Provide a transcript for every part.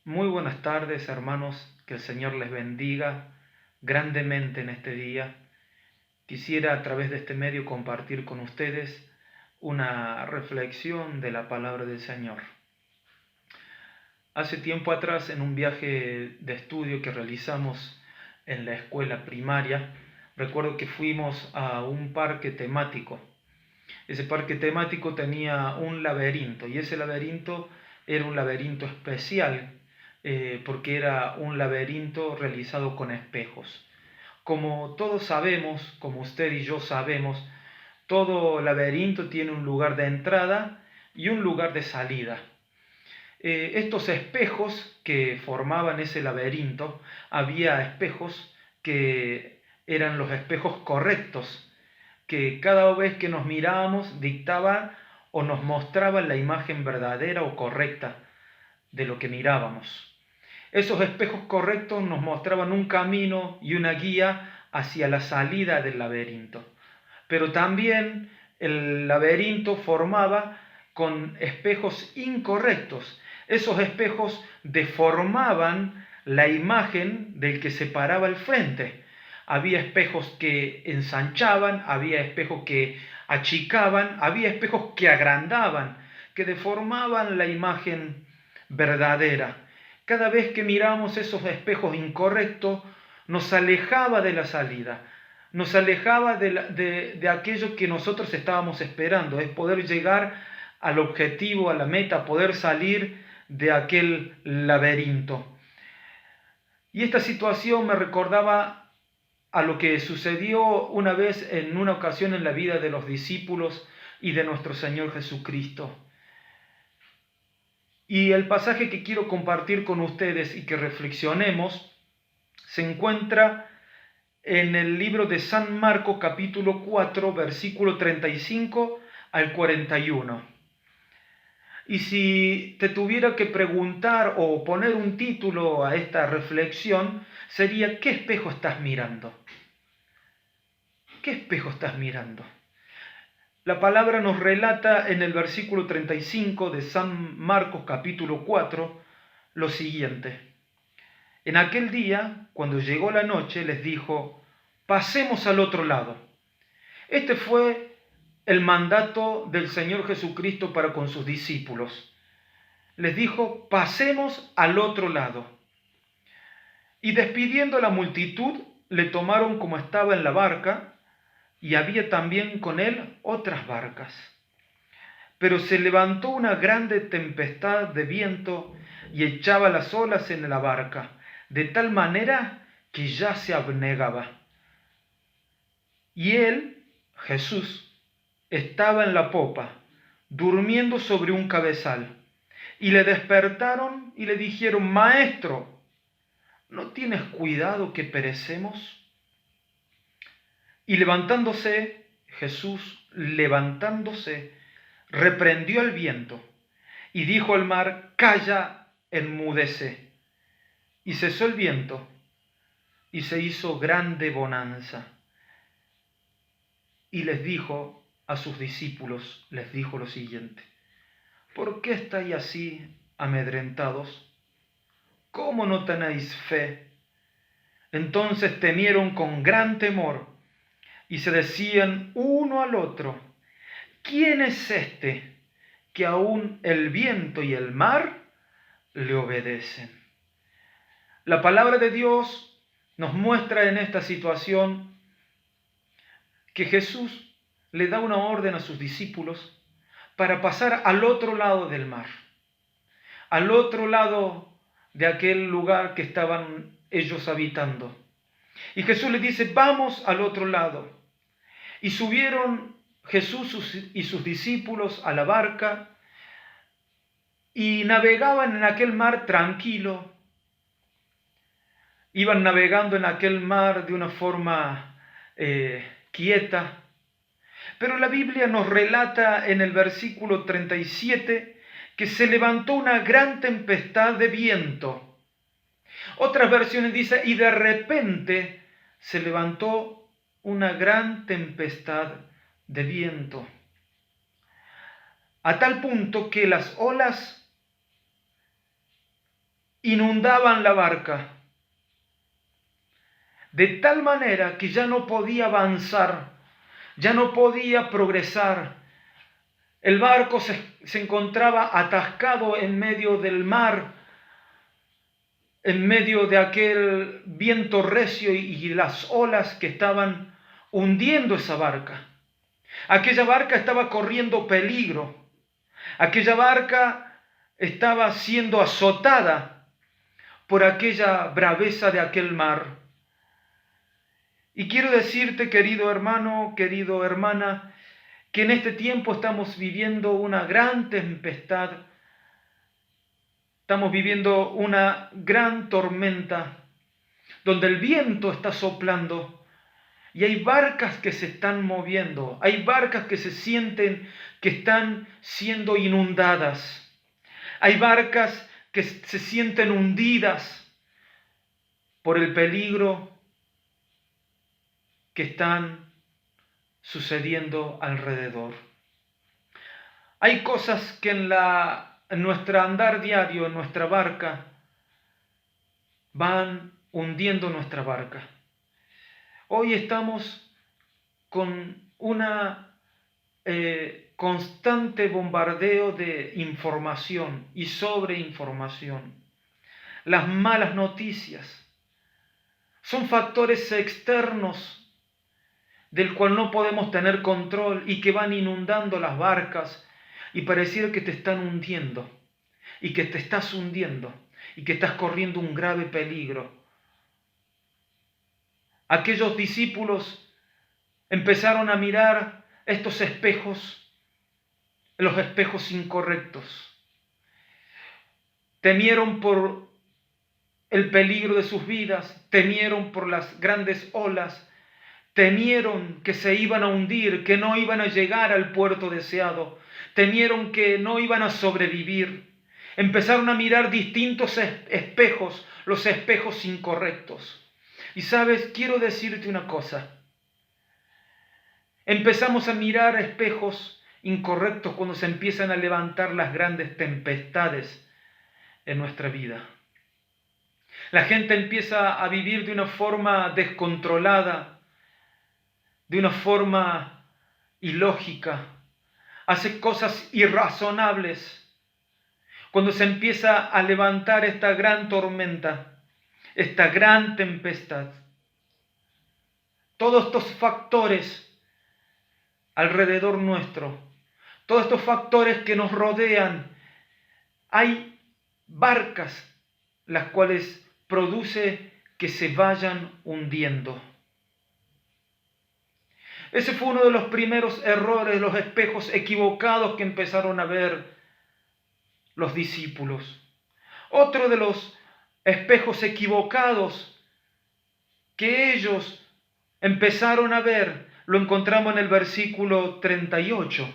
Muy buenas tardes, hermanos, que el Señor les bendiga grandemente en este día. Quisiera a través de este medio compartir con ustedes una reflexión de la palabra del Señor. Hace tiempo atrás, en un viaje de estudio que realizamos en la escuela primaria, recuerdo que fuimos a un parque temático. Ese parque temático tenía un laberinto y ese laberinto era un laberinto especial porque era un laberinto realizado con espejos. Como todos sabemos, como usted y yo sabemos, todo laberinto tiene un lugar de entrada y un lugar de salida. Estos espejos que formaban ese laberinto, había espejos que eran los espejos correctos, que cada vez que nos mirábamos dictaban o nos mostraban la imagen verdadera o correcta de lo que mirábamos. Esos espejos correctos nos mostraban un camino y una guía hacia la salida del laberinto. Pero también el laberinto formaba con espejos incorrectos. Esos espejos deformaban la imagen del que se paraba al frente. Había espejos que ensanchaban, había espejos que achicaban, había espejos que agrandaban, que deformaban la imagen verdadera. Cada vez que miramos esos espejos incorrectos, nos alejaba de la salida, nos alejaba de aquello que nosotros estábamos esperando, es poder llegar al objetivo, a la meta, poder salir de aquel laberinto. Y esta situación me recordaba a lo que sucedió una vez en una ocasión en la vida de los discípulos y de nuestro Señor Jesucristo. Y el pasaje que quiero compartir con ustedes y que reflexionemos se encuentra en el libro de San Marcos capítulo 4, versículo 35 al 41. Y si te tuviera que preguntar o poner un título a esta reflexión, sería ¿qué espejo estás mirando? ¿Qué espejo estás mirando? La palabra nos relata en el versículo 35 de San Marcos capítulo 4 lo siguiente. En aquel día, cuando llegó la noche, les dijo, pasemos al otro lado. Este fue el mandato del Señor Jesucristo para con sus discípulos. Les dijo, pasemos al otro lado. Y despidiendo a la multitud, le tomaron como estaba en la barca, y había también con él otras barcas. Pero se levantó una grande tempestad de viento y echaba las olas en la barca, de tal manera que ya se abnegaba. Y él, Jesús, estaba en la popa, durmiendo sobre un cabezal. Y le despertaron y le dijeron, Maestro, ¿no tienes cuidado que perecemos? Y levantándose, reprendió al viento y dijo al mar, calla, enmudece. Y cesó el viento y se hizo grande bonanza. Y les dijo a sus discípulos, les dijo lo siguiente, ¿por qué estáis así amedrentados? ¿Cómo no tenéis fe? Entonces temieron con gran temor y se decían uno al otro, ¿quién es este que aún el viento y el mar le obedecen? La palabra de Dios nos muestra en esta situación que Jesús le da una orden a sus discípulos para pasar al otro lado del mar, al otro lado de aquel lugar que estaban ellos habitando. Y Jesús les dice, vamos al otro lado. Y subieron Jesús y sus discípulos a la barca y navegaban en aquel mar tranquilo. Iban navegando en aquel mar de una forma quieta. Pero la Biblia nos relata en el versículo 37 que se levantó una gran tempestad de viento. Otras versiones dicen, y de repente se levantó una gran tempestad de viento. A tal punto que las olas inundaban la barca, de tal manera que ya no podía avanzar, ya no podía progresar. El barco se encontraba atascado en medio del mar, en medio de aquel viento recio y las olas que estaban hundiendo esa barca. Aquella barca estaba corriendo peligro. Aquella barca estaba siendo azotada por aquella braveza de aquel mar. Y quiero decirte, querido hermano, querido hermana, que en este tiempo estamos viviendo una gran tempestad, estamos viviendo una gran tormenta, donde el viento está soplando y hay barcas que se están moviendo, hay barcas que se sienten que están siendo inundadas, hay barcas que se sienten hundidas por el peligro que están sucediendo alrededor. Hay cosas que en nuestro andar diario, en nuestra barca, van hundiendo nuestra barca. Hoy estamos con una constante bombardeo de información y sobreinformación. Las malas noticias son factores externos del cual no podemos tener control y que van inundando las barcas y pareciera que te están hundiendo y que te estás hundiendo y que estás corriendo un grave peligro. Aquellos discípulos empezaron a mirar estos espejos, los espejos incorrectos. Temieron por el peligro de sus vidas, temieron por las grandes olas, temieron que se iban a hundir, que no iban a llegar al puerto deseado, temieron que no iban a sobrevivir. Empezaron a mirar distintos espejos, los espejos incorrectos. Y sabes, quiero decirte una cosa. Empezamos a mirar espejos incorrectos cuando se empiezan a levantar las grandes tempestades en nuestra vida. La gente empieza a vivir de una forma descontrolada, de una forma ilógica, hace cosas irrazonables. Cuando se empieza a levantar esta gran tormenta, esta gran tempestad, todos estos factores alrededor nuestro, todos estos factores que nos rodean, hay barcas las cuales produce que se vayan hundiendo. Ese fue uno de los primeros errores, los espejos equivocados que empezaron a ver los discípulos. Otro de los espejos equivocados que ellos empezaron a ver, lo encontramos en el versículo 38.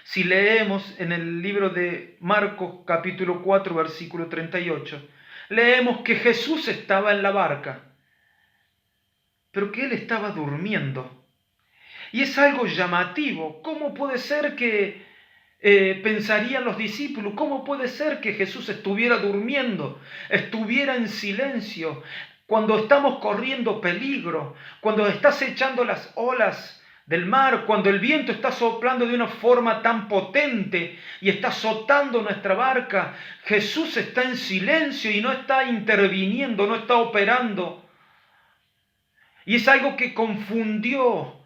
Si leemos en el libro de Marcos capítulo 4, versículo 38, leemos que Jesús estaba en la barca, pero que él estaba durmiendo. Y es algo llamativo. ¿Cómo puede ser que pensarían los discípulos? ¿Cómo puede ser que Jesús estuviera durmiendo, estuviera en silencio, cuando estamos corriendo peligro, cuando estás echando las olas del mar, cuando el viento está soplando de una forma tan potente y está azotando nuestra barca? Jesús está en silencio y no está interviniendo, no está operando. Y es algo que confundió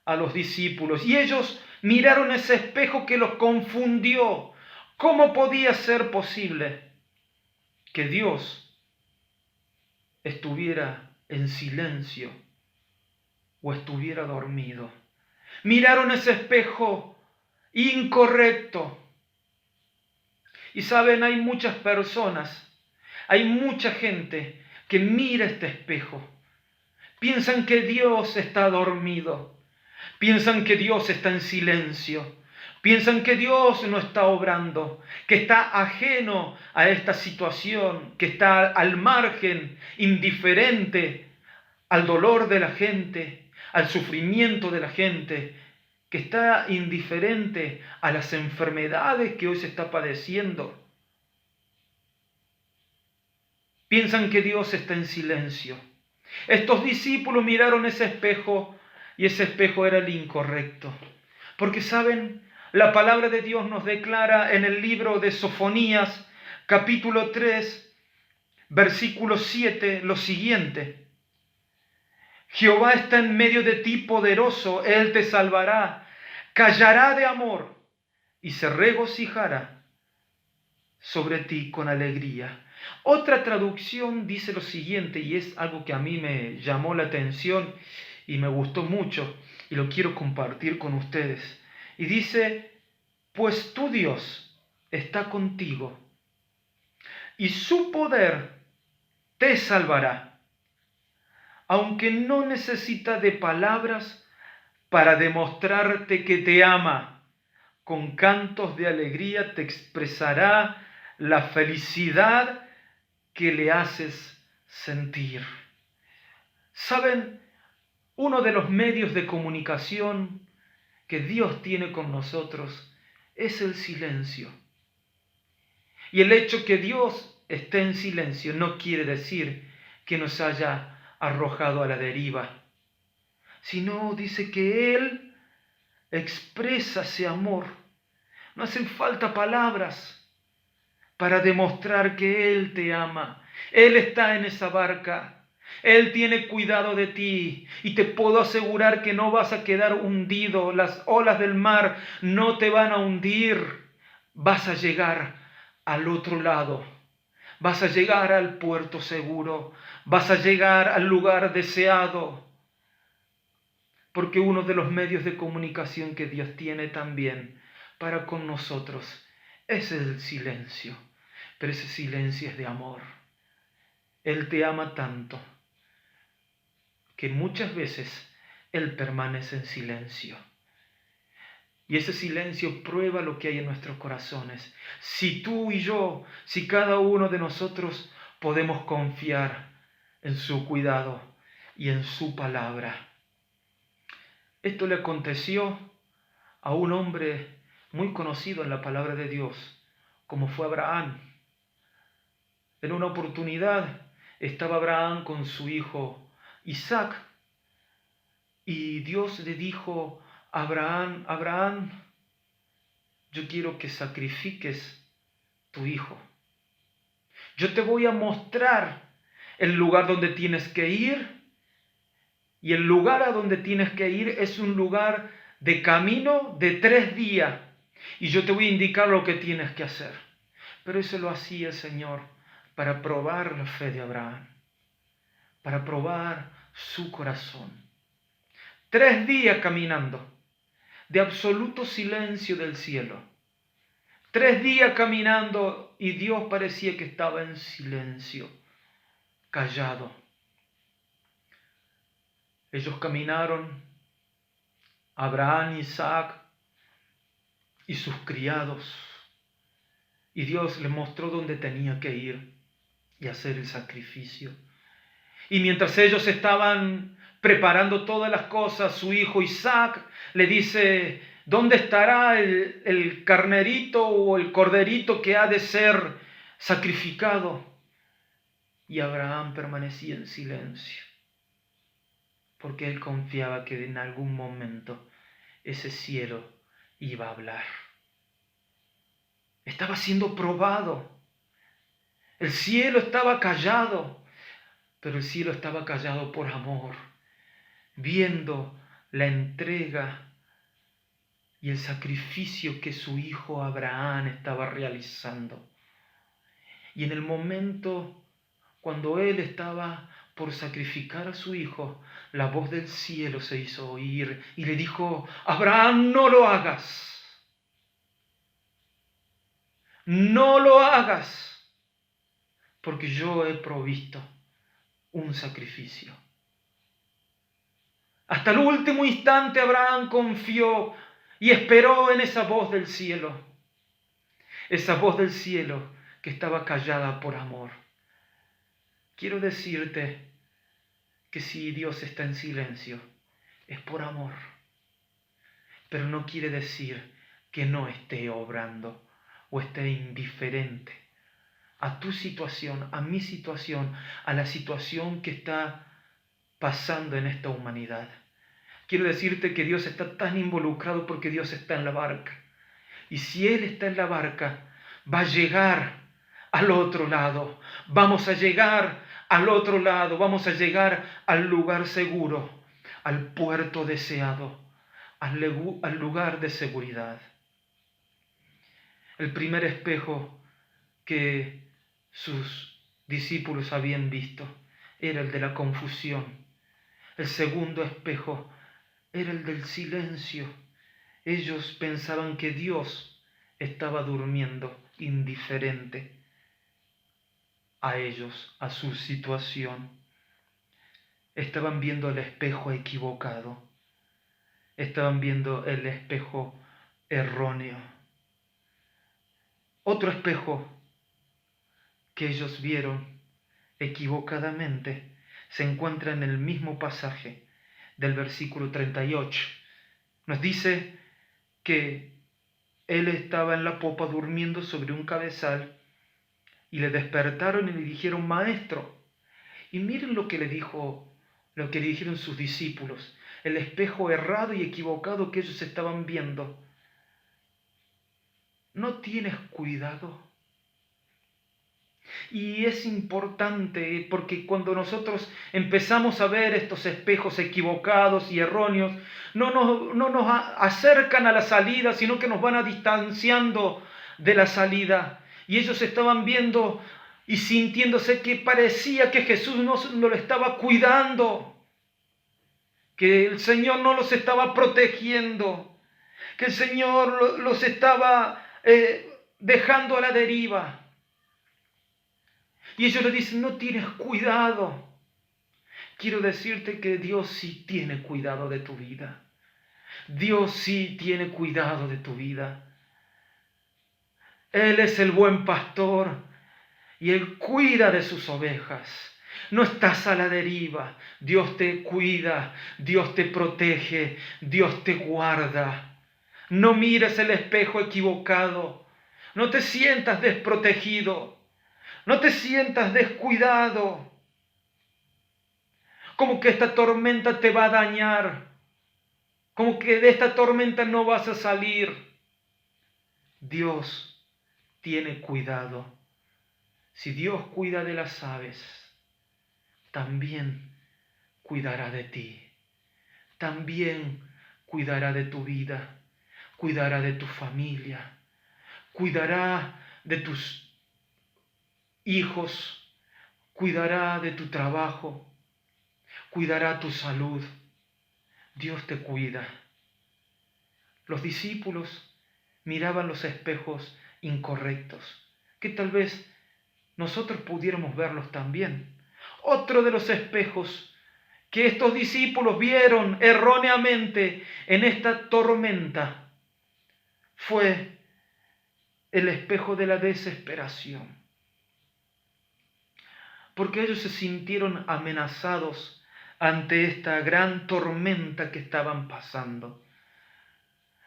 a los discípulos. Y ellos miraron ese espejo que los confundió. ¿Cómo podía ser posible que Dios estuviera en silencio o estuviera dormido? Miraron ese espejo incorrecto. Y saben, hay muchas personas, hay mucha gente que mira este espejo. Piensan que Dios está dormido, piensan que Dios está en silencio, piensan que Dios no está obrando, que está ajeno a esta situación, que está al margen, indiferente al dolor de la gente, al sufrimiento de la gente, que está indiferente a las enfermedades que hoy se está padeciendo. Piensan que Dios está en silencio. Estos discípulos miraron ese espejo y ese espejo era el incorrecto. Porque saben, la palabra de Dios nos declara en el libro de Sofonías, capítulo 3, versículo 7, lo siguiente. Jehová está en medio de ti poderoso, Él te salvará, callará de amor y se regocijará sobre ti con alegría. Otra traducción dice lo siguiente, y es algo que a mí me llamó la atención y me gustó mucho, y lo quiero compartir con ustedes. Y dice, pues tu Dios está contigo, y su poder te salvará, aunque no necesita de palabras para demostrarte que te ama. Con cantos de alegría te expresará la felicidad que le haces sentir. ¿Saben? Uno de los medios de comunicación que Dios tiene con nosotros es el silencio. Y el hecho que Dios esté en silencio no quiere decir que nos haya arrojado a la deriva, sino dice que Él expresa ese amor. No hacen falta palabras para demostrar que Él te ama. Él está en esa barca. Él tiene cuidado de ti y te puedo asegurar que no vas a quedar hundido. Las olas del mar no te van a hundir. Vas a llegar al otro lado. Vas a llegar al puerto seguro. Vas a llegar al lugar deseado. Porque uno de los medios de comunicación que Dios tiene también para con nosotros es el silencio. Pero ese silencio es de amor. Él te ama tanto que muchas veces Él permanece en silencio. Y ese silencio prueba lo que hay en nuestros corazones. Si tú y yo, si cada uno de nosotros podemos confiar en su cuidado y en su palabra. Esto le aconteció a un hombre muy conocido en la palabra de Dios, como fue Abraham. En una oportunidad estaba Abraham con su hijo Isaac, y Dios le dijo a Abraham, Abraham, yo quiero que sacrifiques tu hijo. Yo te voy a mostrar el lugar donde tienes que ir, y el lugar a donde tienes que ir es un lugar de camino de 3 días, y yo te voy a indicar lo que tienes que hacer. Pero eso lo hacía el Señor para probar la fe de Abraham, para probar su corazón. 3 días caminando, de absoluto silencio del cielo. 3 días caminando y Dios parecía que estaba en silencio, callado. Ellos caminaron, Abraham, Isaac y sus criados, y Dios les mostró dónde tenía que ir y hacer el sacrificio. Y mientras ellos estaban preparando todas las cosas, su hijo Isaac le dice, ¿dónde estará el carnerito o el corderito que ha de ser sacrificado? Y Abraham permanecía en silencio, porque él confiaba que en algún momento ese cielo iba a hablar. Estaba siendo probado. El cielo estaba callado, pero el cielo estaba callado por amor, viendo la entrega y el sacrificio que su hijo Abraham estaba realizando. Y en el momento cuando él estaba por sacrificar a su hijo, la voz del cielo se hizo oír y le dijo, Abraham, no lo hagas. No lo hagas, porque yo he provisto un sacrificio. Hasta el último instante Abraham confió y esperó en esa voz del cielo. Esa voz del cielo que estaba callada por amor. Quiero decirte que si Dios está en silencio, es por amor. Pero no quiere decir que no esté obrando o esté indiferente a tu situación, a mi situación, a la situación que está pasando en esta humanidad. Quiero decirte que Dios está tan involucrado porque Dios está en la barca. Y si Él está en la barca, va a llegar al otro lado. Vamos a llegar al otro lado. Vamos a llegar al lugar seguro, al puerto deseado, al lugar de seguridad. El primer espejo que sus discípulos habían visto era el de la confusión. El segundo espejo era el del silencio. Ellos pensaban que Dios estaba durmiendo, indiferente a ellos, a su situación. Estaban viendo el espejo equivocado. Estaban viendo el espejo erróneo. Otro espejo que ellos vieron equivocadamente se encuentra en el mismo pasaje del versículo 38. Nos dice que él estaba en la popa durmiendo sobre un cabezal y le despertaron y le dijeron: Maestro. Y miren lo que le dijeron sus discípulos, el espejo errado y equivocado que ellos estaban viendo. ¿No tienes cuidado? Y es importante porque cuando nosotros empezamos a ver estos espejos equivocados y erróneos, no nos acercan a la salida, sino que nos van distanciando de la salida. Y ellos estaban viendo y sintiéndose que parecía que Jesús no lo estaba cuidando, que el Señor no los estaba protegiendo, que el Señor los estaba dejando a la deriva. Y ellos le dicen: no tienes cuidado. Quiero decirte que Dios sí tiene cuidado de tu vida. Dios sí tiene cuidado de tu vida. Él es el buen pastor y Él cuida de sus ovejas. No estás a la deriva. Dios te cuida, Dios te protege, Dios te guarda. No mires el espejo equivocado. No te sientas desprotegido. No te sientas descuidado, como que esta tormenta te va a dañar, como que de esta tormenta no vas a salir. Dios tiene cuidado. Si Dios cuida de las aves, también cuidará de ti. También cuidará de tu vida, cuidará de tu familia, cuidará de tus hijos, cuidará de tu trabajo, cuidará tu salud. Dios te cuida. Los discípulos miraban los espejos incorrectos, que tal vez nosotros pudiéramos verlos también. Otro de los espejos que estos discípulos vieron erróneamente en esta tormenta fue el espejo de la desesperación. Porque ellos se sintieron amenazados ante esta gran tormenta que estaban pasando.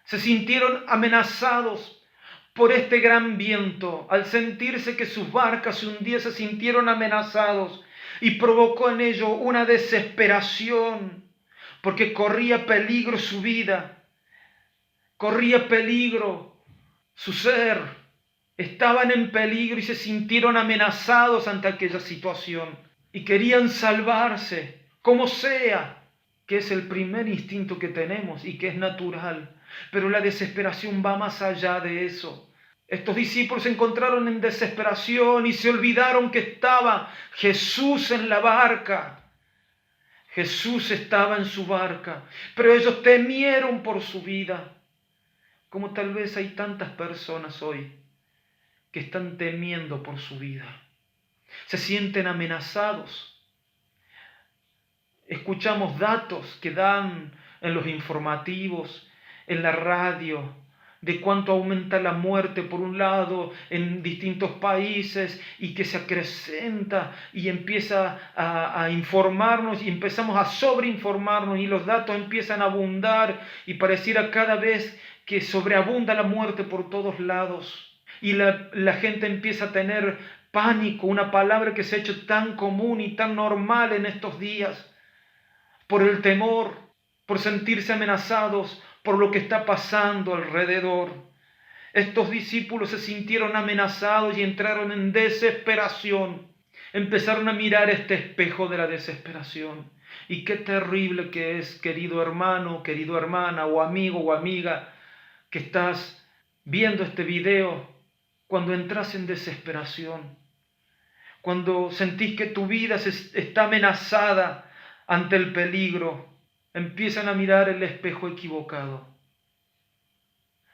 Se sintieron amenazados por este gran viento. Al sentirse que sus barcas se hundían, se sintieron amenazados y provocó en ellos una desesperación, porque corría peligro su vida, corría peligro su ser. Estaban en peligro y se sintieron amenazados ante aquella situación y querían salvarse, como sea, que es el primer instinto que tenemos y que es natural. Pero la desesperación va más allá de eso. Estos discípulos se encontraron en desesperación y se olvidaron que estaba Jesús en la barca. Jesús estaba en su barca, pero ellos temieron por su vida, como tal vez hay tantas personas hoy que están temiendo por su vida. Se sienten amenazados. Escuchamos datos que dan en los informativos, en la radio, de cuánto aumenta la muerte por un lado en distintos países y que se acrecenta y empieza a informarnos y empezamos a sobreinformarnos y los datos empiezan a abundar y pareciera cada vez que sobreabunda la muerte por todos lados. Y la gente empieza a tener Pánico, una palabra que se ha hecho tan común y tan normal en estos días, por el temor, por sentirse amenazados por lo que está pasando alrededor. Estos discípulos se sintieron amenazados y entraron en desesperación. Empezaron a mirar este espejo de la desesperación. Y qué terrible que es, querido hermano, querida hermana, o amigo o amiga, que estás viendo este video, cuando entras en desesperación, cuando sentís que tu vida está amenazada ante el peligro, empiezan a mirar el espejo equivocado.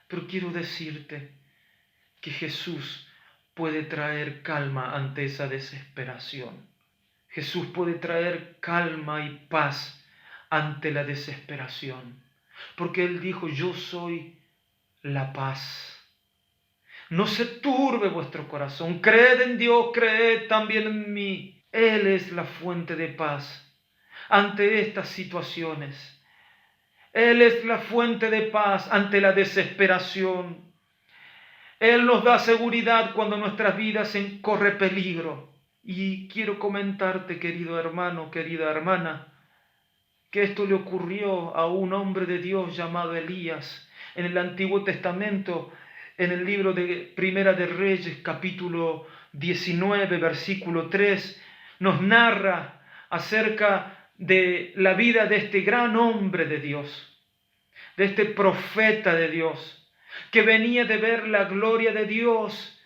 Pero quiero decirte que Jesús puede traer calma ante esa desesperación. Jesús puede traer calma y paz ante la desesperación. Porque Él dijo, yo soy la paz. No se turbe vuestro corazón. Creed en Dios, creed también en mí. Él es la fuente de paz ante estas situaciones. Él es la fuente de paz ante la desesperación. Él nos da seguridad cuando nuestras vidas corre peligro. Y quiero comentarte, querido hermano, querida hermana, que esto le ocurrió a un hombre de Dios llamado Elías. En el Antiguo Testamento, en el libro de Primera de Reyes, capítulo 19, versículo 3, nos narra acerca de la vida de este gran hombre de Dios, de este profeta de Dios, que venía de ver la gloria de Dios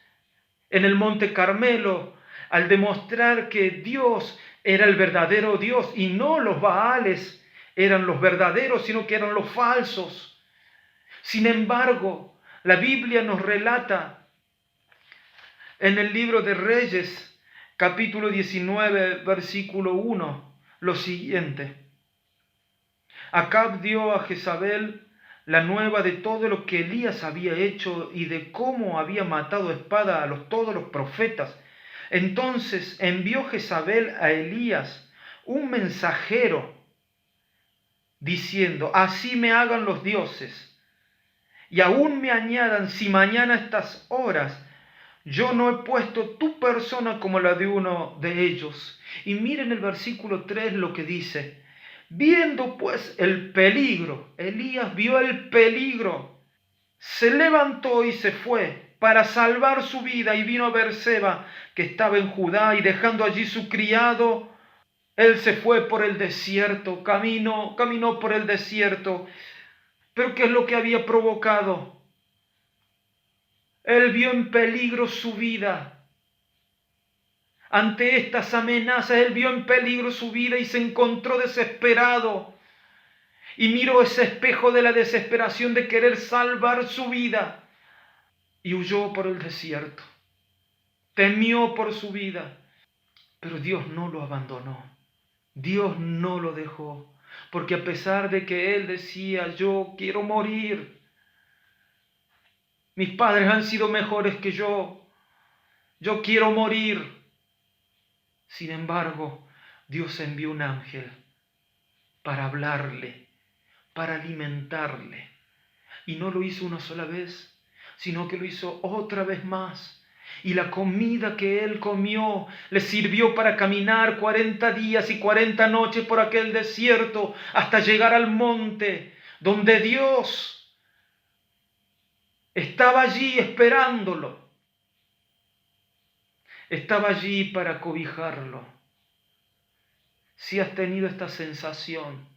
en el Monte Carmelo, al demostrar que Dios era el verdadero Dios y no los Baales eran los verdaderos, sino que eran los falsos. Sin embargo, la Biblia nos relata en el libro de Reyes, capítulo 19, versículo 1, lo siguiente. Acab dio a Jezabel la nueva de todo lo que Elías había hecho y de cómo había matado a espada a todos los profetas. Entonces envió Jezabel a Elías un mensajero diciendo, así me hagan los dioses y aún me añadan si mañana a estas horas yo no he puesto tu persona como la de uno de ellos. Y miren el versículo 3 lo que dice. Viendo pues el peligro, Elías vio el peligro, se levantó y se fue para salvar su vida y vino a Beerseba, que estaba en Judá, y dejando allí su criado, él se fue por el desierto, caminó por el desierto. Pero ¿qué es lo que había provocado? Él vio en peligro su vida. Ante estas amenazas, él vio en peligro su vida y se encontró desesperado. Y miró ese espejo de la desesperación de querer salvar su vida. Y huyó por el desierto. Temió por su vida. Pero Dios no lo abandonó. Dios no lo dejó. Porque a pesar de que él decía, yo quiero morir. Mis padres han sido mejores que yo. Yo quiero morir. Sin embargo, Dios envió un ángel para hablarle, para alimentarle. Y no lo hizo una sola vez, sino que lo hizo otra vez más. Y la comida que él comió le sirvió para caminar 40 días y 40 noches por aquel desierto hasta llegar al monte donde Dios estaba allí esperándolo. Estaba allí para cobijarlo. Si has tenido esta sensación,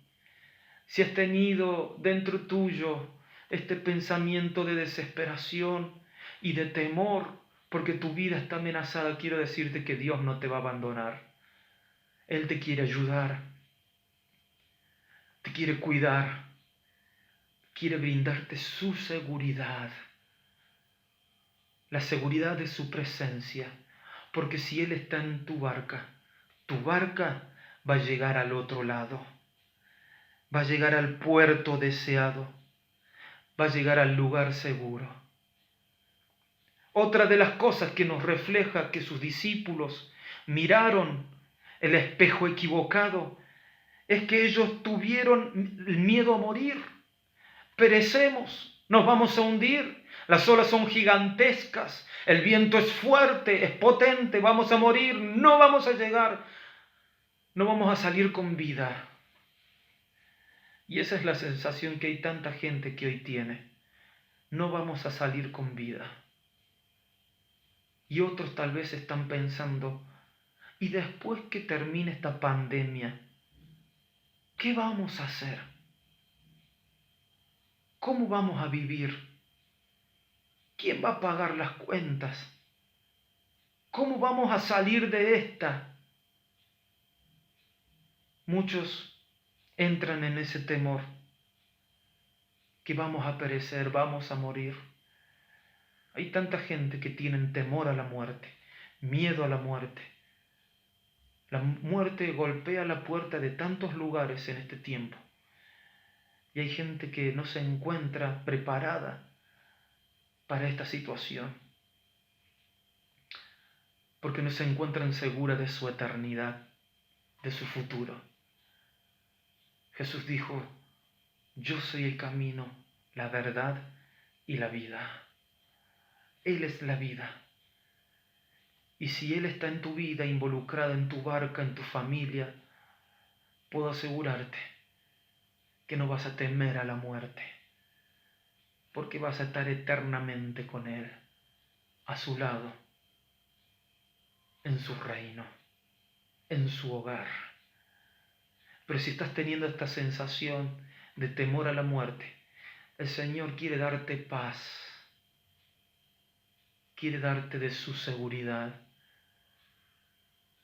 si has tenido dentro tuyo este pensamiento de desesperación y de temor, porque tu vida está amenazada, quiero decirte que Dios no te va a abandonar. Él te quiere ayudar, te quiere cuidar, quiere brindarte su seguridad, la seguridad de su presencia. Porque si Él está en tu barca va a llegar al otro lado, va a llegar al puerto deseado, va a llegar al lugar seguro. Otra de las cosas que nos refleja que sus discípulos miraron el espejo equivocado es que ellos tuvieron miedo a morir. Perecemos, nos vamos a hundir. Las olas son gigantescas, el viento es fuerte, es potente, vamos a morir, no vamos a llegar, no vamos a salir con vida. Y esa es la sensación que hay tanta gente que hoy tiene. No vamos a salir con vida. Y otros tal vez están pensando, ¿y después que termine esta pandemia, qué vamos a hacer? ¿Cómo vamos a vivir? ¿Quién va a pagar las cuentas? ¿Cómo vamos a salir de esta? Muchos entran en ese temor, que vamos a perecer, vamos a morir. Hay tanta gente que tiene temor a la muerte, miedo a la muerte. La muerte golpea la puerta de tantos lugares en este tiempo. Y hay gente que no se encuentra preparada para esta situación, porque no se encuentran seguras de su eternidad, de su futuro. Jesús dijo, yo soy el camino, la verdad y la vida. Él es la vida. Y si Él está en tu vida, involucrado en tu barca, en tu familia, puedo asegurarte que no vas a temer a la muerte, porque vas a estar eternamente con Él, a su lado, en su reino, en su hogar. Pero si estás teniendo esta sensación de temor a la muerte, el Señor quiere darte paz, quiere darte de su seguridad,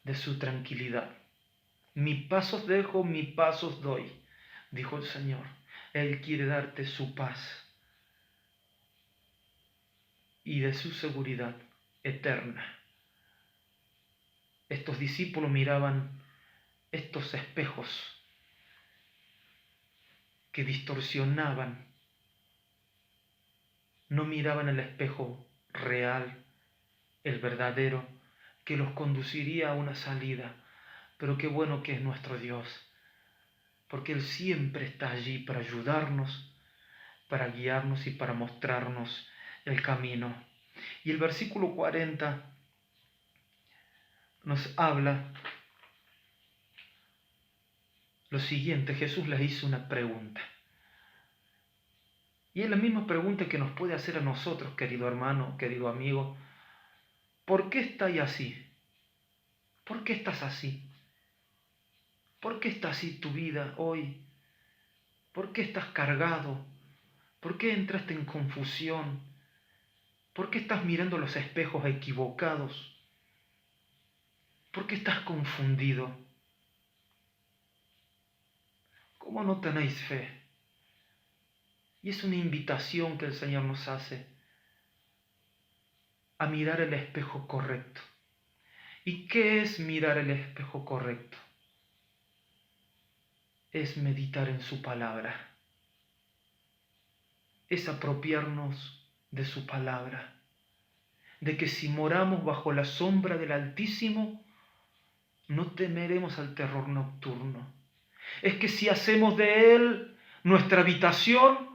de su tranquilidad. Mi paz os dejo, mi paz os doy, dijo el Señor. Él quiere darte su paz y de su seguridad eterna. Estos discípulos miraban estos espejos que distorsionaban. No miraban el espejo real, el verdadero, que los conduciría a una salida. Pero qué bueno que es nuestro Dios, porque Él siempre está allí para ayudarnos, para guiarnos y para mostrarnos el camino. Y el versículo 40 nos habla lo siguiente. Jesús les hizo una pregunta. Y es la misma pregunta que nos puede hacer a nosotros, querido hermano, querido amigo. ¿Por qué estáis así? ¿Por qué estás así? ¿Por qué está así tu vida hoy? ¿Por qué estás cargado? ¿Por qué entraste en confusión? ¿Por qué estás mirando los espejos equivocados? ¿Por qué estás confundido? ¿Cómo no tenéis fe? Y es una invitación que el Señor nos hace a mirar el espejo correcto. ¿Y qué es mirar el espejo correcto? Es meditar en su palabra. Es apropiarnos de su palabra. De que si moramos bajo la sombra del Altísimo, no temeremos al terror nocturno. Es que si hacemos de Él nuestra habitación,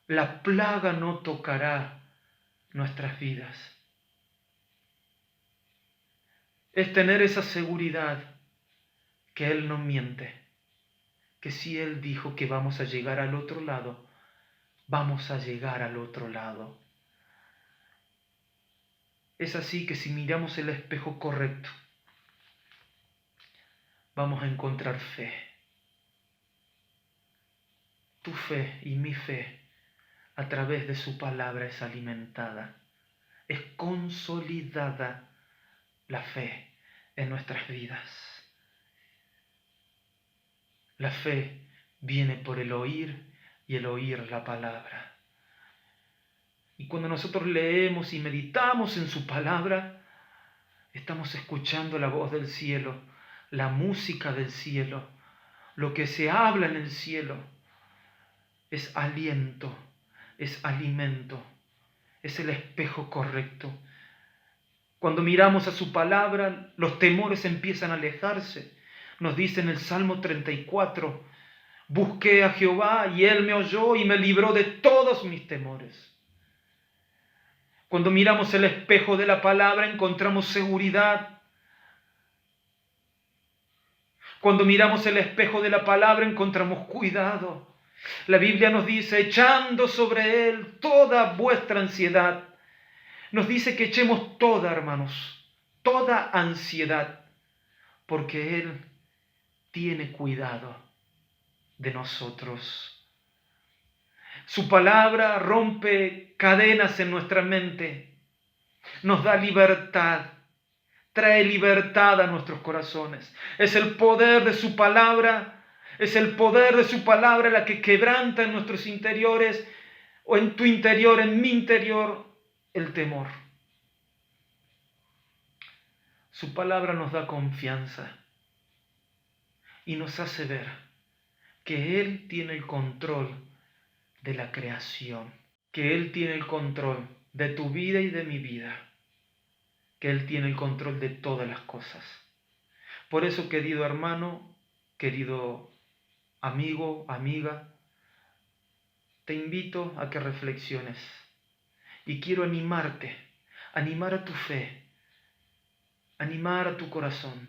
la plaga no tocará nuestras vidas. Es tener esa seguridad que Él no miente, que si Él dijo que vamos a llegar al otro lado, vamos a llegar al otro lado. Es así que si miramos el espejo correcto, vamos a encontrar fe. Tu fe y mi fe a través de su palabra es alimentada, es consolidada la fe en nuestras vidas. La fe viene por el oír y el oír la palabra. Y cuando nosotros leemos y meditamos en su palabra, estamos escuchando la voz del cielo, la música del cielo, lo que se habla en el cielo. Es aliento, es alimento, es el espejo correcto. Cuando miramos a su palabra, los temores empiezan a alejarse. Nos dice en el Salmo 34, busqué a Jehová y Él me oyó y me libró de todos mis temores. Cuando miramos el espejo de la palabra encontramos seguridad. Cuando miramos el espejo de la palabra encontramos cuidado. La Biblia nos dice, echando sobre Él toda vuestra ansiedad. Nos dice que echemos toda, hermanos, toda ansiedad, porque Él tiene cuidado de nosotros. Su palabra rompe cadenas en nuestra mente, nos da libertad, trae libertad a nuestros corazones. Es el poder de su palabra, es el poder de su palabra la que quebranta en nuestros interiores, o en tu interior, en mi interior, el temor. Su palabra nos da confianza y nos hace ver que Él tiene el control de la creación, que Él tiene el control de tu vida y de mi vida, que Él tiene el control de todas las cosas. Por eso, querido hermano, querido amigo, amiga, te invito a que reflexiones y quiero animarte, animar a tu fe, animar a tu corazón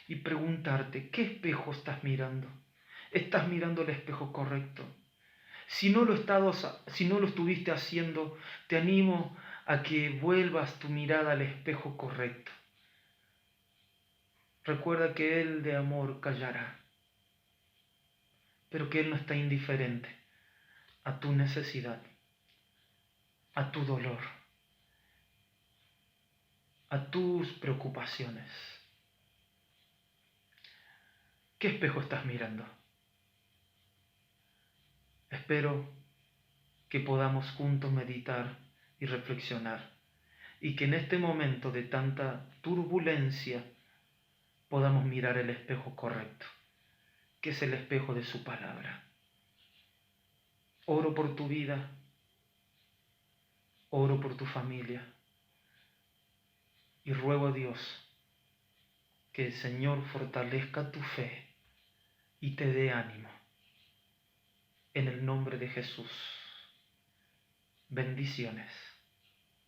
y preguntarte, ¿qué espejo estás mirando? ¿Estás mirando el espejo correcto? Si no lo estuviste haciendo, te animo a que vuelvas tu mirada al espejo correcto. Recuerda que Él de amor callará, pero que Él no está indiferente a tu necesidad, a tu dolor, a tus preocupaciones. ¿Qué espejo estás mirando? Espero que podamos juntos meditar y reflexionar y que en este momento de tanta turbulencia podamos mirar el espejo correcto, que es el espejo de su palabra. Oro por tu vida, oro por tu familia y ruego a Dios que el Señor fortalezca tu fe y te dé ánimo. En el nombre de Jesús. Bendiciones.